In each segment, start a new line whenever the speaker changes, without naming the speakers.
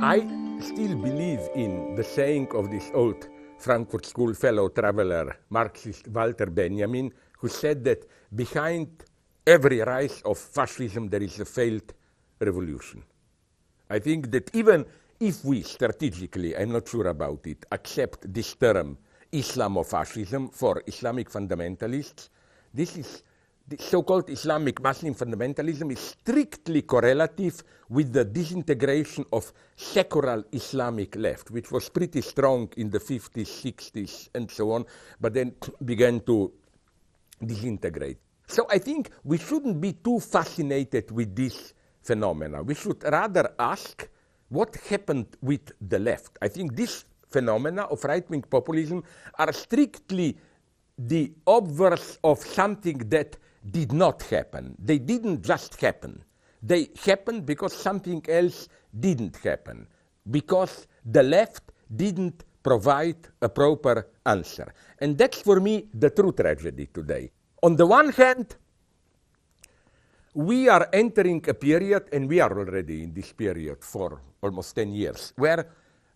I still believe in the saying of this old Frankfurt School fellow traveler, Marxist Walter Benjamin, who said that behind every rise of fascism there is a failed revolution. I think that even if we strategically, I'm not sure about it, accept this term Islamofascism for Islamic fundamentalists, this is the so-called Islamic Muslim fundamentalism is strictly correlative with the disintegration of secular Islamic left, which was pretty strong in the 50s, 60s, and so on, but then began to disintegrate. So I think we shouldn't be too fascinated with this phenomena. We should rather ask what happened with the left. I think these phenomena of right-wing populism are strictly the obverse of something that did not happen. They didn't just happen. They happened because something else didn't happen, because the left didn't provide a proper answer. And that's, for me, the true tragedy today. On the one hand, we are entering a period, and we are already in this period for almost 10 years, where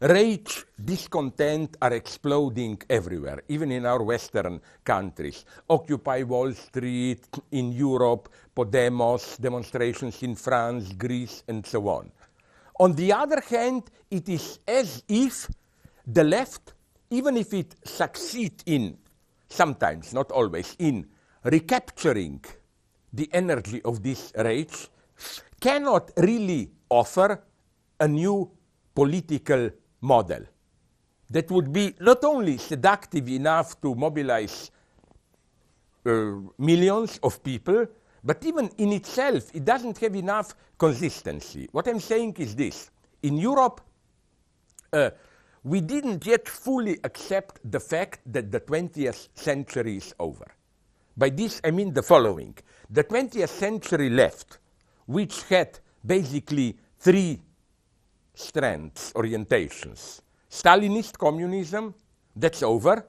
rage, discontent are exploding everywhere, even in our Western countries. Occupy Wall Street in Europe, Podemos, demonstrations in France, Greece, and so on. On the other hand, it is as if the left, even if it succeeds in, sometimes, not always, in recapturing the energy of this rage, cannot really offer a new political model that would be not only seductive enough to mobilize millions of people, but even in itself, it doesn't have enough consistency. What I'm saying is this. In Europe, we didn't yet fully accept the fact that the 20th century is over. By this, I mean the following. The 20th century left, which had basically three strands, orientations. Stalinist communism, that's over.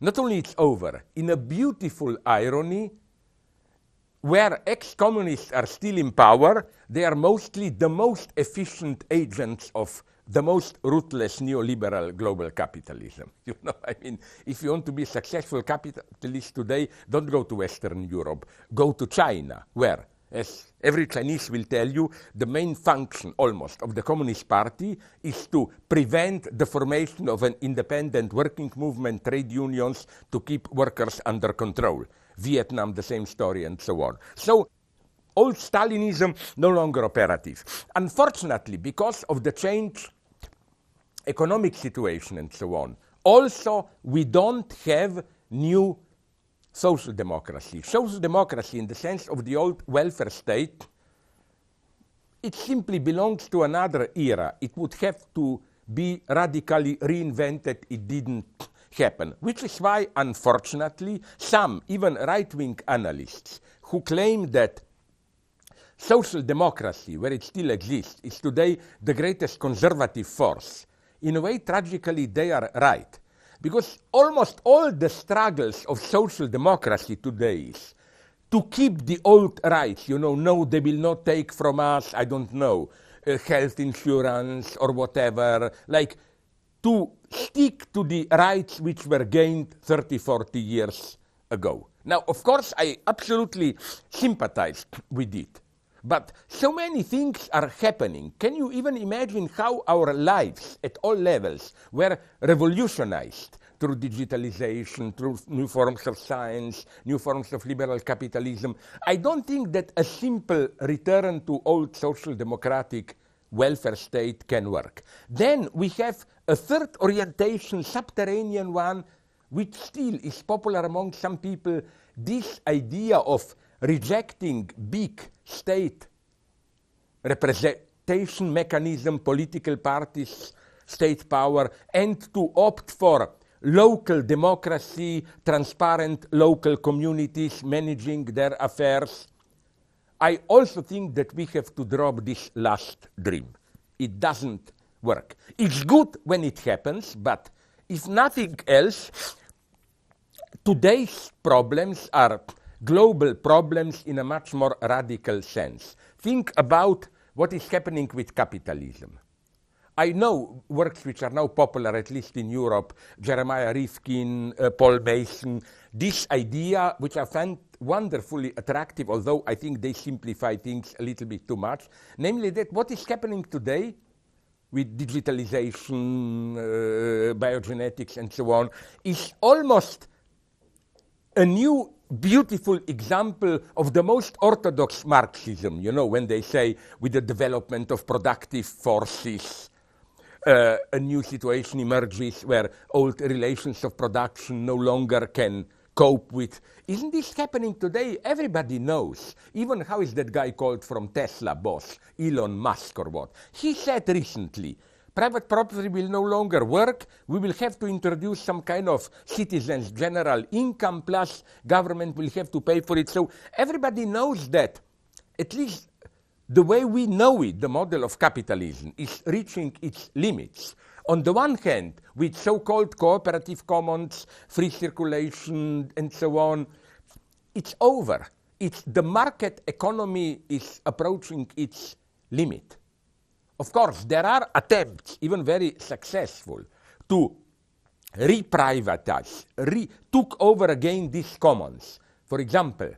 Not only it's over, in a beautiful irony, where ex-communists are still in power, they are mostly the most efficient agents of the most ruthless neoliberal global capitalism. You know, I mean, if you want to be a successful capitalist today, don't go to Western Europe. Go to China, where, as every Chinese will tell you, the main function almost of the Communist Party is to prevent the formation of an independent working movement, trade unions, to keep workers under control. Vietnam, the same story, and so on. So, old Stalinism no longer operative. Unfortunately, because of the changed economic situation and so on, also we don't have new social democracy. Social democracy, in the sense of the old welfare state, it simply belongs to another era. It would have to be radically reinvented. It didn't happen, which is why, unfortunately, some, even right-wing analysts, who claim that social democracy, where it still exists, is today the greatest conservative force, in a way, tragically, they are right. Because almost all the struggles of social democracy today is to keep the old rights, you know, no, they will not take from us, I don't know, health insurance or whatever, like to stick to the rights which were gained 30, 40 years ago. Now, of course, I absolutely sympathize with it. But so many things are happening. Can you even imagine how our lives at all levels were revolutionized through digitalization, through new forms of science, new forms of liberal capitalism? I don't think that a simple return to old social democratic welfare state can work. Then we have a third orientation, subterranean one, which still is popular among some people, this idea of rejecting big state representation mechanism, political parties, state power, and to opt for local democracy, transparent local communities managing their affairs. I also think that we have to drop this last dream. It doesn't work. It's good when it happens, but if nothing else, today's problems are global problems in a much more radical sense. Think about what is happening with capitalism. I know works which are now popular, at least in Europe, Jeremiah Rifkin, Paul Mason, this idea, which I find wonderfully attractive, although I think they simplify things a little bit too much, namely that what is happening today with digitalization, biogenetics, and so on, is almost a new beautiful example of the most orthodox Marxism, you know, when they say with the development of productive forces, a new situation emerges where old relations of production no longer can cope with. Isn't this happening today? Everybody knows. Even how is that guy called from Tesla, boss, Elon Musk or what? He said recently, private property will no longer work. We will have to introduce some kind of citizens' general income, plus government will have to pay for it. So everybody knows that, at least the way we know it, the model of capitalism, is reaching its limits. On the one hand, with so-called cooperative commons, free circulation, and so on, it's over. The market economy is approaching its limit. Of course, there are attempts, even very successful, to re-privatize, took over again these commons. For example,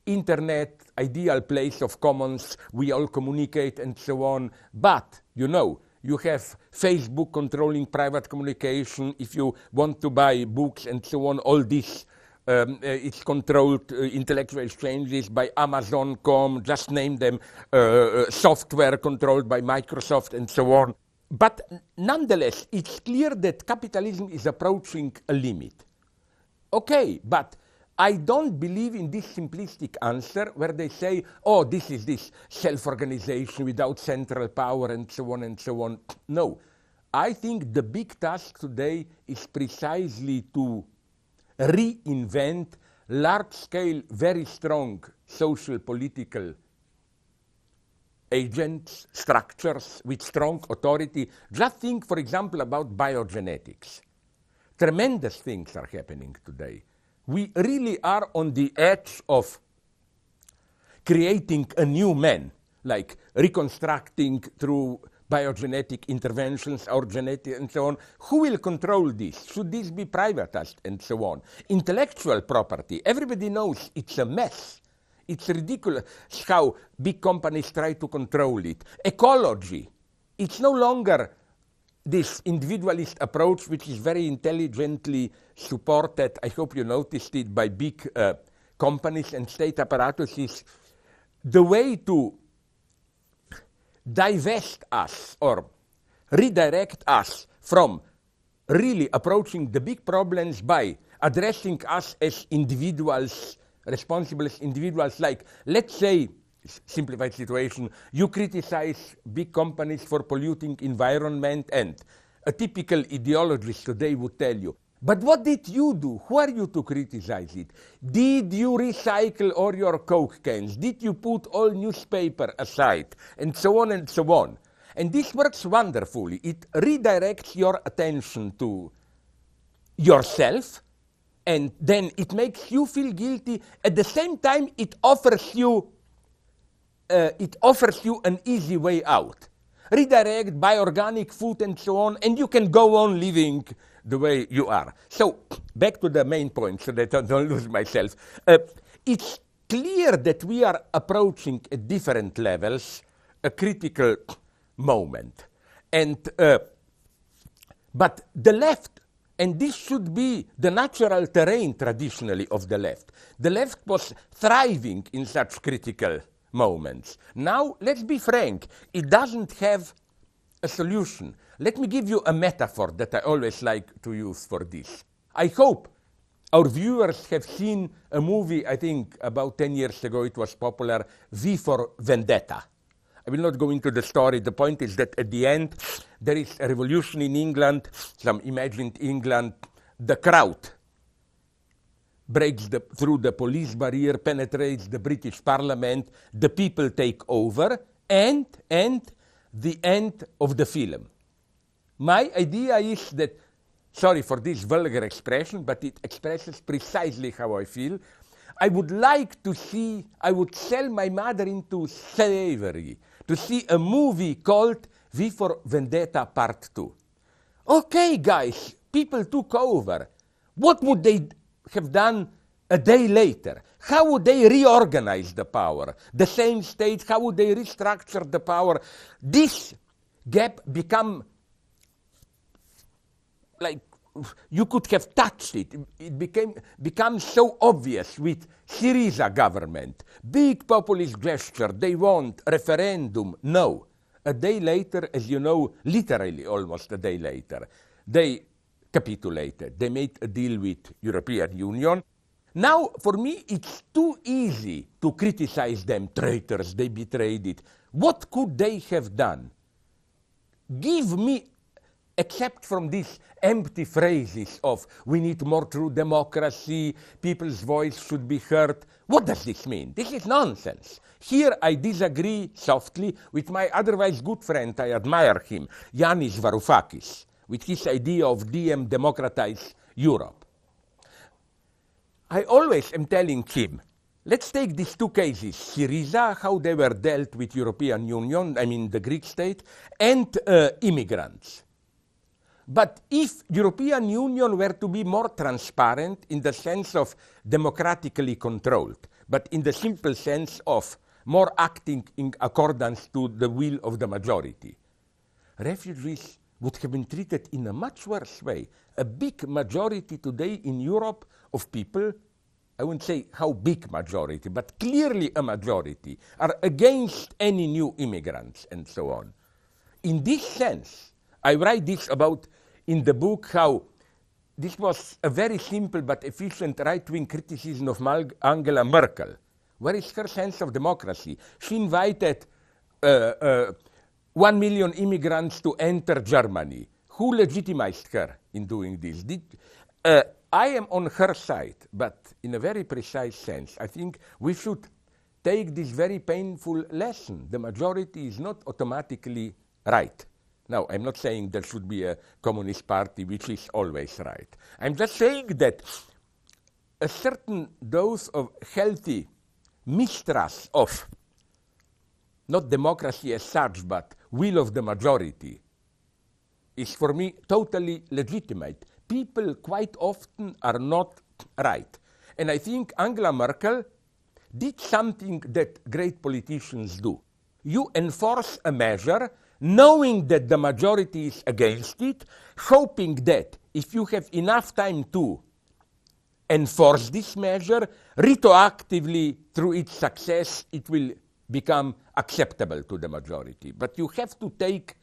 internet, ideal place of commons, we all communicate and so on. But, you know, you have Facebook controlling private communication. If you want to buy books and so on, all this, it's controlled intellectual exchanges by Amazon.com, just name them, software controlled by Microsoft and so on. But nonetheless, it's clear that capitalism is approaching a limit. Okay, but I don't believe in this simplistic answer where they say, oh, this is this self-organization without central power and so on and so on. No, I think the big task today is precisely to reinvent large-scale, very strong social political agents, structures with strong authority. Just think, for example, about biogenetics. Tremendous things are happening today. We really are on the edge of creating a new man, like reconstructing through biogenetic interventions, our genetic and so on. Who will control this? Should this be privatized and so on? Intellectual property, everybody knows it's a mess. It's ridiculous how big companies try to control it. Ecology, it's no longer this individualist approach, which is very intelligently supported, I hope you noticed it, by big companies and state apparatuses. The way to divest us or redirect us from really approaching the big problems by addressing us as individuals, responsible as individuals, like, let's say, simplified situation, you criticize big companies for polluting environment, and a typical ideologist today would tell you, but what did you do? Who are you to criticize it? Did you recycle all your Coke cans? Did you put all newspaper aside? And so on and so on. And this works wonderfully. It redirects your attention to yourself, and then it makes you feel guilty. At the same time, it offers you an easy way out. Redirect, buy organic food and so on, and you can go on living the way you are. So, back to the main point so that I don't lose myself. It's clear that we are approaching at different levels a critical moment. And, but the left, and this should be the natural terrain traditionally of the left was thriving in such critical moments. Now, let's be frank, it doesn't have a solution. Let me give you a metaphor that I always like to use for this. I hope our viewers have seen a movie, I think about 10 years ago it was popular, V for Vendetta. I will not go into the story. The point is that at the end, there is a revolution in England, some imagined England. The crowd breaks through the police barrier, penetrates the British Parliament, the people take over, and the end of the film. My idea is that, sorry for this vulgar expression, but it expresses precisely how I feel. I would like to see, I would sell my mother into slavery, to see a movie called V for Vendetta Part 2. Okay, guys, people took over. What would they have done a day later? How would they reorganize the power? The same state, how would they restructure the power? This gap become like you could have touched it. It became so obvious with Syriza government. Big populist gesture, they want referendum. No. A day later, as you know, literally almost a day later, they capitulated. They made a deal with European Union. Now, for me, it's too easy to criticize them, traitors, they betrayed it. What could they have done? Give me, except from these empty phrases of we need more true democracy, people's voice should be heard. What does this mean? This is nonsense. Here I disagree softly with my otherwise good friend, I admire him, Yanis Varoufakis, with his idea of democratize Europe. I always am telling him, let's take these two cases, Syriza, how they were dealt with European Union, I mean the Greek state, and immigrants. But if European Union were to be more transparent in the sense of democratically controlled, but in the simple sense of more acting in accordance to the will of the majority, refugees would have been treated in a much worse way. A big majority today in Europe of people, I wouldn't say how big majority, but clearly a majority, are against any new immigrants and so on. In this sense, I write this about in the book how this was a very simple but efficient right-wing criticism of Angela Merkel. Where is her sense of democracy? She invited 1 million immigrants to enter Germany. Who legitimized her in doing this? I am on her side, but in a very precise sense. I think we should take this very painful lesson. The majority is not automatically right. Now, I'm not saying there should be a communist party which is always right. I'm just saying that a certain dose of healthy mistrust of not democracy as such, but will of the majority is for me totally legitimate. People quite often are not right. And I think Angela Merkel did something that great politicians do. You enforce a measure knowing that the majority is against it, hoping that if you have enough time to enforce this measure, retroactively through its success, it will become acceptable to the majority. But you have to take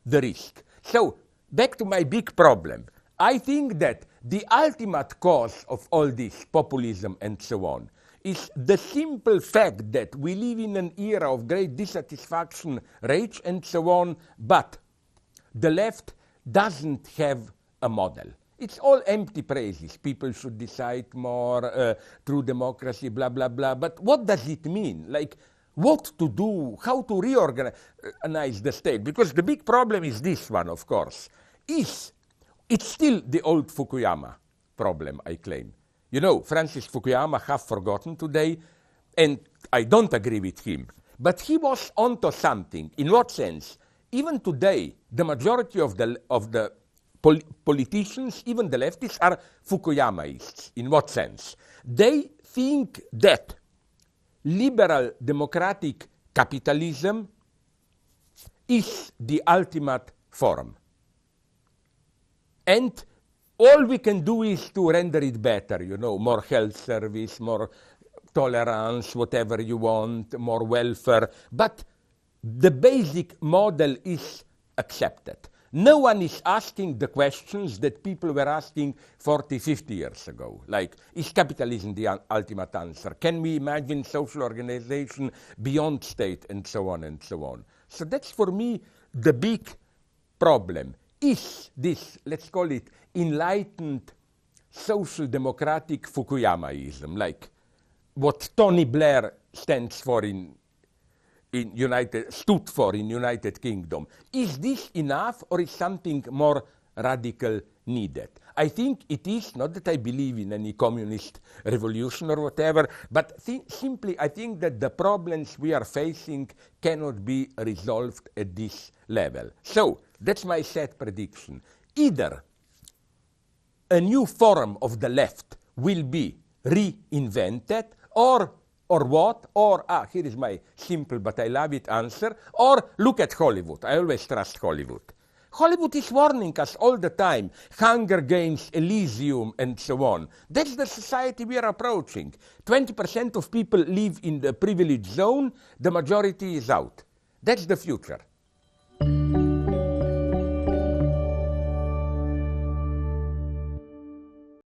the risk. So, back to my big problem. I think that the ultimate cause of all this populism and so on is the simple fact that we live in an era of great dissatisfaction, rage, and so on, but the left doesn't have a model. It's all empty phrases. People should decide more, true democracy, blah, blah, blah. But what does it mean? Like, what to do, how to reorganize the state? Because the big problem is this one, of course. It's still the old Fukuyama problem, I claim. You know, Francis Fukuyama, half forgotten today, and I don't agree with him. But he was onto something. In what sense? Even today, the majority of the politicians, even the leftists, are Fukuyamaists. In what sense? They think that liberal democratic capitalism is the ultimate form. And all we can do is to render it better, you know, more health service, more tolerance, whatever you want, more welfare. But the basic model is accepted. No one is asking the questions that people were asking 40, 50 years ago. Like, is capitalism the ultimate answer? Can we imagine social organization beyond state, and so on and so on? So that's, for me, the big problem. Is this, let's call it, enlightened social democratic Fukuyamaism, like what Tony Blair stood for in United Kingdom? Is this enough, or is something more radical needed. I think it is, not that I believe in any communist revolution or whatever, but simply I think that the problems we are facing cannot be resolved at this level. So, that's my set prediction. Either a new form of the left will be reinvented, or what? Or, here is my simple but I love it answer, or look at Hollywood. I always trust Hollywood. Hollywood is warning us all the time, Hunger Games, Elysium, and so on. That's the society we are approaching. 20% of people live in the privileged zone, the majority is out. That's the future.